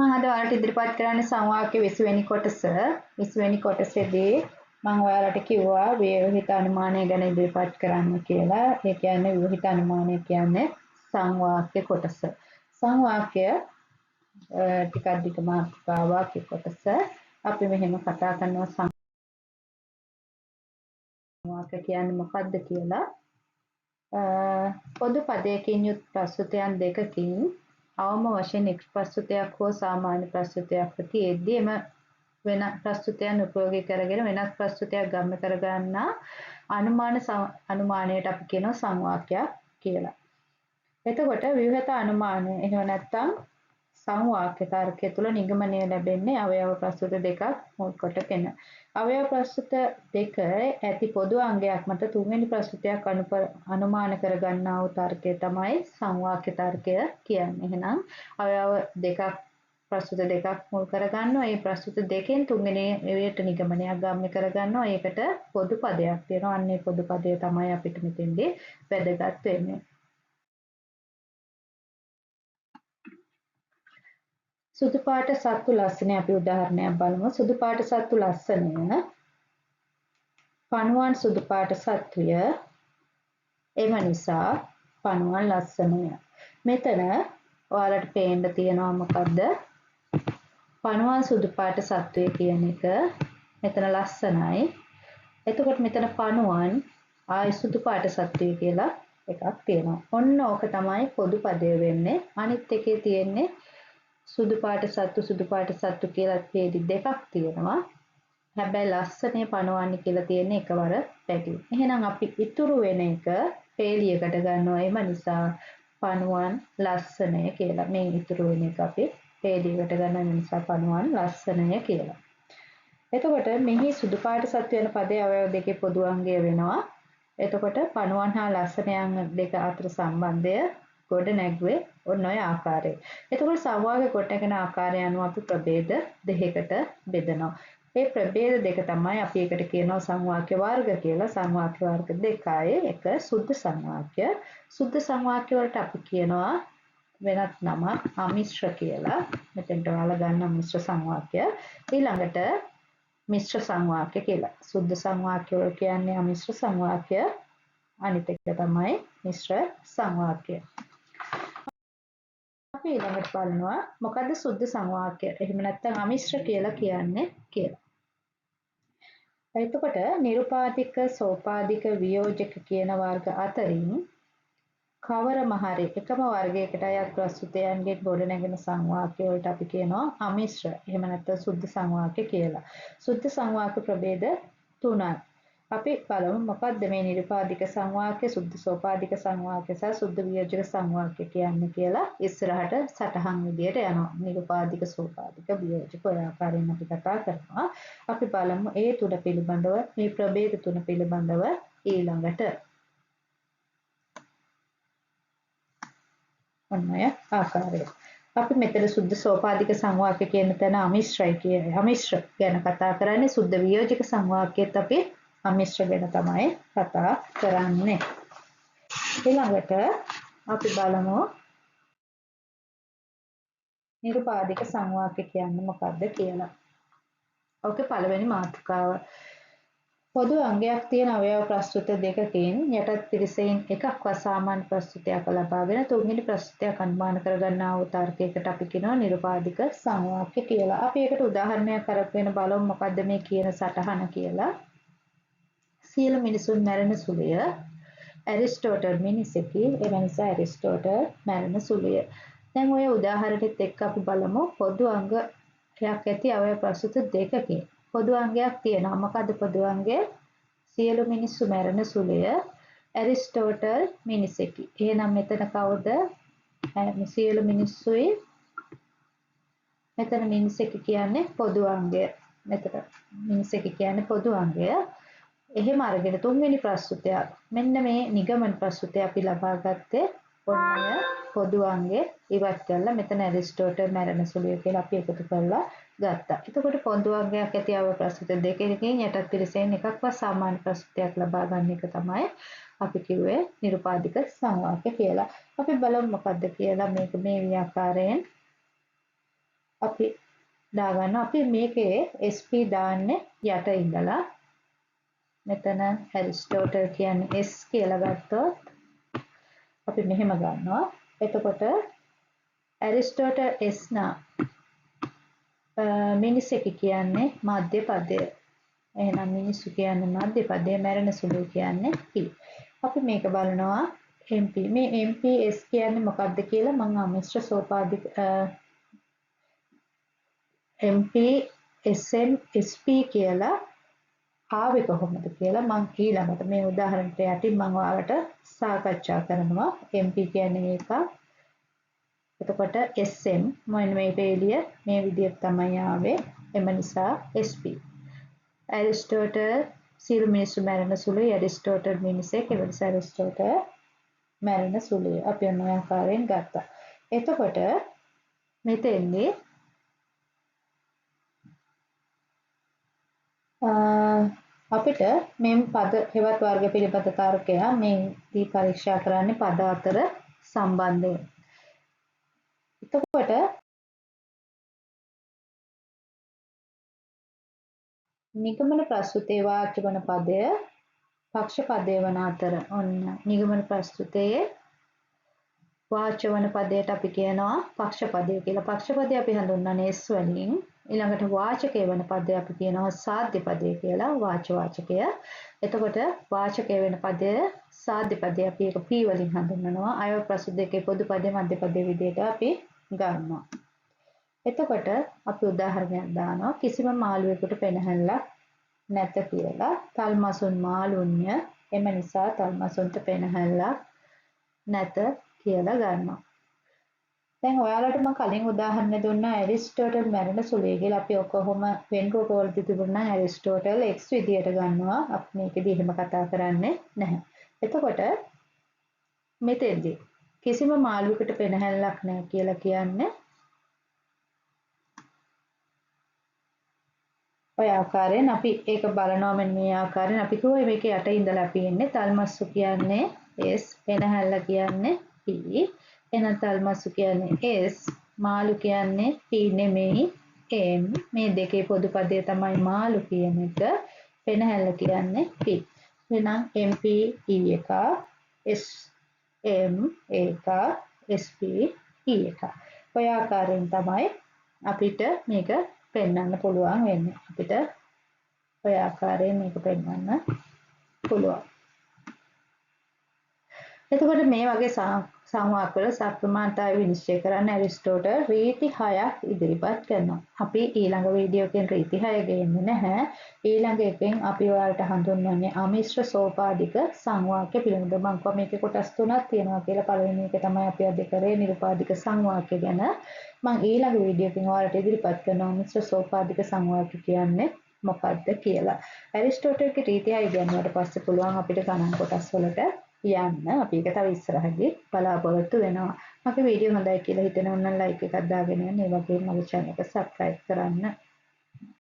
මම අද ඔයාලට ඉදිරිපත් කරන්න සංවාක්‍ය 20 වෙනි කොටස. 20 වෙනි කොටසේදී මම ඔයාලට කිව්වා ව්‍යවහිත අනුමානය ගැන ඉදිරිපත් කරන්න කියලා. ඒ කියන්නේ ව්‍යවහිත අනුමානය කියන්නේ සංවාක්‍ය කොටස. සංවාක්‍ය ටිකක් දිග මාතෘකාවක් කොටස. අපි මෙහෙම කතා කරනවා සංවාක්‍ය කියන්නේ මොකක්ද කියලා. පොදු පදයකින් යුත් ප්‍රස්තුතයන් දෙකකින් අවම වශයෙන් එක් ප්‍රස්තුතයක් හෝ සාමාන්‍ය ප්‍රස්තුතයක් තියෙද්දී එම වෙන ප්‍රස්තුතයන් උපයෝගී කරගෙන වෙනස් ප්‍රස්තුතයක් ගම්‍ය කරගන්නා අනුමානයට අපි කියනවා සංවාක්‍යයක් කියලා. එතකොට ව්‍යවහත අනුමානය එහෙම නැත්නම් සංවාක්‍ය තර්කය තුළ නිගමනය ලැබෙන්නේ අවයව ප්‍රස්තුත දෙකක් මුල් කොටගෙන. අවයව ප්‍රස්තුත දෙක ඇති පොදු අංගයක් මත තුන්වෙනි ප්‍රස්තුතයක් අනුමාන කරගන්නා වූ තර්කය තමයි සංවාක්‍ය තර්කය කියන්නේ. එහෙනම් අවයව දෙකක් ප්‍රස්තුත දෙකක් මුල් කරගන්නවා. ඒ ප්‍රස්තුත දෙකෙන් තුන්වෙනි එයට නිගමනයක් ගම්‍ය කරගන්නවා. ඒකට පොදු පදයක් තියෙනවා. අන්නේ පොදු පදය තමයි අපිට මෙතෙන්දී වැදගත් වෙන්නේ. සුදු පාට සත්තු ලස්සනයි. අපි උදාහරණයක් බලමු. සුදු පාට සත්තු ලස්සනය. පණුවන් සුදු පාට සත්තුය. එම නිසා පණුවන් ලස්සනය. මෙතන ඔයාලට පේන්න තියෙනවා මොකද්ද? පණුවන් සුදු පාට සත්තුය කියන එක. මෙතන ලස්සනයි. එතකොට මෙතන පණුවන් ආයි සුදු පාට සත්තුය කියලා එකක් තියෙනවා. ඔන්න ඕක තමයි පොදු පදය වෙන්නේ. අනිත් එකේ තියෙන්නේ සුදු පාට සත්තු කියලා පේදි දෙකක් තියෙනවා. හැබැයි ලස්සනේ පණවන්නේ කියලා තියෙන එකවර පැටි. එහෙනම් අපි ඉතුරු වෙන එක පේලියකට ගන්නවා. එම නිසා පණුවන් ලස්සනය කියලා. මේ ඉතුරු වෙන එක අපි පේලියකට ගන්න නිසා පණුවන් ලස්සනය කියලා. එතකොට මෙහි සුදු පාට සත්තු වෙන පදයේ අවයව දෙකේ පොදු අංගය වෙනවා. එතකොට පණුවන් හා ලස්සනයන් දෙක අතර සම්බන්ධය ගොඩ නැගුවේ ඔන්න ඔය ආකාරයෙන්. එතකොට සංවාක්‍ය ගොඩනැගෙන ආකාරය අනුව අපි ප්‍රභේද දෙකකට බෙදනවා. මේ ප්‍රභේද දෙක තමයි අපි එකට කියනවා සංවාක්‍ය වර්ග කියලා. සංවාක්‍ය වර්ග දෙකයි. එක සුද්ධ සංවාක්‍ය. සුද්ධ සංවාක්‍ය වලට අපි කියනවා වෙනත් නමක් අමිශ්‍ර කියලා. මෙතෙන්ට ඔයාලා ගන්න මිශ්‍ර සංවාක්‍ය. ඊළඟට මිශ්‍ර සංවාක්‍ය කියලා. සුද්ධ සංවාක්‍ය වල කියන්නේ අමිශ්‍ර සංවාක්‍ය. අනිත් එක තමයි මිශ්‍ර සංවාක්‍ය. අපි ඊළඟට බලනවා මොකද්ද සුද්ධ සංවාක්‍ය එහෙම නැත්නම් අමිශ්‍ර කියලා කියන්නේ කියලා. එතකොට නිරුපාදික සෝපාදික වියෝජක කියන වර්ග අතරින් කවරම හරි එකම වර්ගයකට අයත් ප්‍රස්තුතයන්ගේ ගොඩනැගෙන සංවාක්‍ය වලට අපි කියනවා අමිශ්‍ර එහෙම නැත්නම් සුද්ධ සංවාක්‍ය කියලා. සුද්ධ සංවාක්‍ය ප්‍රභේද 3යි. අපි බලමු මොකක්ද මේ නිරුපාදික සංවාක්‍ය, සුද්ධ සෝපාදික සංවාක්‍ය සහ සුද්ධ වියෝජක සංවාක්‍ය කියන්නේ කියලා ඉස්සරහට සටහන් විදියට යනවා. නිරුපාදික සෝපාදික වියෝජක ඔය ආකාරයෙන් අපි කතා කරනවා. අපි බලමු ඒ තුන පිළිබඳව මේ ප්‍රභේද තුන පිළිබඳව ඊළඟට. ඔන්න ඔය ආකාරය. අපි මෙතන සුද්ධ සෝපාදික සංවාක්‍ය කියන තැන අමිශ්‍රයි කියන්නේ. අමිශ්‍ර ගැන කතා කරන්නේ. සුද්ධ වියෝජක සංවාක්‍යයත් අපි අමිශ්‍ර ගැන තමයි කතා කරන්නේ. ඊළඟට අපි බලමු නිරුපාදික සංවාක්‍ය කියන්නේ මොකක්ද කියලා. ඔකේ පළවෙනි මාතෘකාව. පොදු අංගයක් තියෙන අවයව ප්‍රස්තුත දෙකකින් යටත් පිරිසෙන් එකක්වත් සාමාන්‍ය ප්‍රස්තුතයක් ලබාගෙන තුන්වෙනි ප්‍රස්තුතයක් අනුමාන කරගන්නා වූ තර්කයකට අපි කියනවා නිරුපාදික සංවාක්‍ය කියලා. අපි ඒකට උදාහරණයක් අරගෙන බලමු මොකද්ද මේ කියන සටහන කියලා. සියලු මිනිසුන් මැරෙන සුළුය. ඇරිස්ටෝටල් මිනිසෙකි. ඒ නිසා ඇරිස්ටෝටල් මැරෙන සුළුය. දැන් ඔය උදාහරණෙත් එක්ක අපි බලමු පොදු අංගයක් ඇති අවයව ප්‍රස්තුත දෙකකින්. පොදු අංගයක් තියෙනවා. මොකද්ද පොදු අංගය? සියලු මිනිස්සු මැරෙන සුළුය. ඇරිස්ටෝටල් මිනිසෙකි. එහෙනම් මෙතන කවුද? සියලු මිනිස්සුයි. මෙතන මිනිසෙකි කියන්නේ පොදු අංගය. මෙතන මිනිසෙකි කියන්නේ පොදු අංගය. එහෙම අරගෙන තුන්වෙනි ප්‍රස්තුතය මෙන්න මේ නිගමන ප්‍රස්තුතය අපි ලබා ගත්තේ ඔන්න පොදු අංගේ ඉවත් කරලා මෙතන ඇරිස්ටෝටල් මැරෙන සුළුය කියලා අපි එකතු කරලා ගත්තා. එතකොට පොදු අංගයක් ඇති අවයව ප්‍රස්තුත දෙකකින් යටත් පිරිසෙන් එකක්වත් සාමාන්‍ය ප්‍රස්තුතයක් ලබා ගන්න එක තමයි අපි කිව්වේ නිරුපාදික සංවාක්‍ය කියලා. අපි බලමු මොකද්ද කියලා මේක මේ ව්‍යාකාරයෙන් අපි දාගන්නවා. අපි මේකේ SP දාන්නේ යට ඉඳලා. මෙතන ඇරිස්ටෝටල් කියන්නේ S කියලා ගත්තොත් අපි මෙහෙම ගන්නවා. එතකොට ඇරිස්ටෝටල් S නා මිනිසෙක් කියන්නේ මධ්‍ය පදය. එහෙනම් මිනිස්සු කියන්නේ මධ්‍ය පදය, මැරෙන සුළු කියන්නේ P. අපි මේක බලනවා MP. මේ MPS කියන්නේ මොකක්ද කියලා මම අමිශ්‍ර සෝපාදික MP SN SP කියලා ආවේ කොහොමද කියලා මම ඊළඟට මේ උදාහරණයට යටින් මම ඔයාලට සාකච්ඡා කරනවා. MP කියන්නේ එකක්. එතකොට SM මොන මේ පේලිය මේ විදිහට තමයි ආවේ. එම නිසා SP. ඇරිස්ටෝටල් සියලු මිනිස්සු මැරෙන සුළුයි. ඇරිස්ටෝටල් මිනිසෙක්. ඒ නිසා ඇරිස්ටෝටල් මැරෙන සුළුයි. අපි ඔන්න ඔය ආකාරයෙන් ගත්තා. එතකොට මෙතෙන්දී අපිට මේ පද හෙවත් වර්ග පිළිබඳ තර්කය මේදී පරීක්ෂා කරන්නේ පද අතර සම්බන්ධය. එතකොට නිගමන ප්‍රස්තුතේ වාක්‍ය වන පදය පක්ෂ පදය වන අතර ඔන්න නිගමන ප්‍රස්තුතයේ වාච වන පදයට අපි කියනවා පක්ෂ පදය කියලා. පක්ෂ පදය අපි හඳුන්වන්නේ S වලින්. ඊළඟට වාචකය වන පදය අපි කියනවා සාධ්‍ය පදය කියලා වාචකය. එතකොට වාචකය වෙන පදය සාධ්‍ය පදය අපි ඒක P වලින් හඳුන්වනවා. අයව ප්‍රස්තුත දෙකේ පොදු පදේ මධ්‍ය පදේ විදිහට අපි ගන්නවා. එතකොට අපි උදාහරණයක් දානවා කිසිම මාළුවෙකුට පෙනහැල්ලක් නැත කියලා. තල්මසුන් මාළුන්‍ය එම නිසා තල්මසුන්ට පෙනහැල්ලක් නැත කියලා ගන්නවා. දැන් ඔයාලට මම කලින් උදාහරණ දුන්නා ඇරිස්ටෝටල් මැරෙන සුළුයි කියලා. අපි කොහොම වෙන් රූප වලදී තිබුණා නම් ඇරිස්ටෝටල් x විදියට ගන්නවා. අපි මේකෙදි එහෙම කතා කරන්නේ නැහැ. එතකොට මෙතෙන්දී කිසිම මාළුවෙකුට පෙනහැල්ලක් නැහැ කියලා කියන්නේ ඔය ආකාරයෙන් අපි ඒක බලනවා. මෙන්න මේ ආකාරයෙන් අපි කිව්වා මේකේ යට ඉඳලා අපි එන්නේ තල්මස්සු කියන්නේ S, පෙනහැල්ල කියන්නේ P. එහෙනම් තල්මස්සු කියන්නේ S, මාළු කියන්නේ P නෙමෙයි M. මේ දෙකේ පොදු පදය තමයි මාළු කියන එක. පෙනහැල්ල කියන්නේ P. එහෙනම් MP E එක, SM එක, SP E එක. ඔය ආකාරයෙන් තමයි අපිට මේක පෙන්වන්න පුළුවන් වෙන්නේ. අපිට ඔය ආකාරයෙන් මේක පෙන්වන්න පුළුවන්. එතකොට මේ වගේ සංවාද වල සප්‍රමාණතාවය විනිශ්චය කරන්න ඇරිස්ටෝටල් රීති 6ක් ඉදිරිපත් කරනවා. අපි ඊළඟ වීඩියෝ එකෙන් රීති 6 ගේන්නේ නැහැ. ඊළඟ එකෙන් අපි ඔයාලට හඳුන්වන්නේ අමිශ්‍ර සෝපාදික සංවාක්‍ය පිළිබඳව. මම කිව්වා මේකේ කොටස් 3ක් තියෙනවා කියලා. පළවෙනි එක තමයි අපි අද කරේ නිරුපාදික සංවාක්‍ය ගැන. මම ඊළඟ වීඩියෝ එකෙන් ඔයාලට ඉදිරිපත් කරනවා මිශ්‍ර සෝපාදික සංවාක්‍ය කියන්නේ මොකක්ද කියලා. ඇරිස්ටෝටල්ගේ රීති 6 ඉගෙනුවාට පස්සේ පුළුවන් අපිට ගණන් කොටස් වලට යන්න. අපි ඒක තව ඉස්සරහදී බලාපොරොත්තු වෙනවා. මගේ වීඩියෝ හොඳයි කියලා හිතෙනවා නම් ලයික් එකක් දාගෙන යන්න. ඒ වගේම මගේ channel එක subscribe කරන්න.